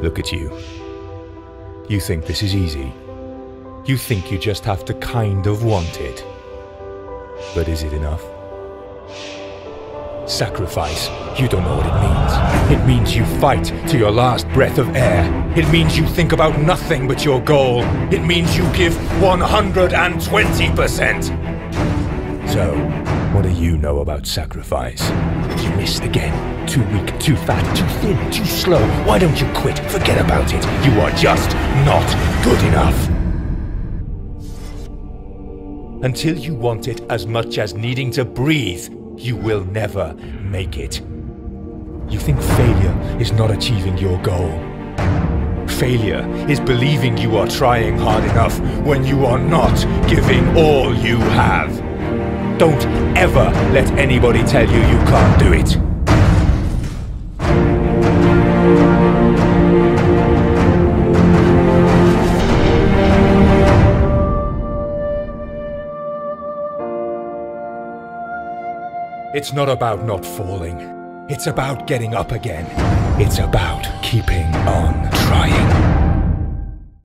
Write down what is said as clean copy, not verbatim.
Look at you. You think this is easy. You think you just have to kind of want it. But is it enough? Sacrifice, you don't know what it means. It means you fight to your last breath of air. It means you think about nothing but your goal. It means you give 120%. So, what do you know about sacrifice? You missed again. Too weak, too fat, too thin, too slow. Why don't you quit? Forget about it. You are just not good enough. Until you want it as much as needing to breathe, you will never make it. You think failure is not achieving your goal. Failure is believing you are trying hard enough when you are not giving all you have. Don't ever let anybody tell you you can't do it. It's not about not falling. It's about getting up again. It's about keeping on trying.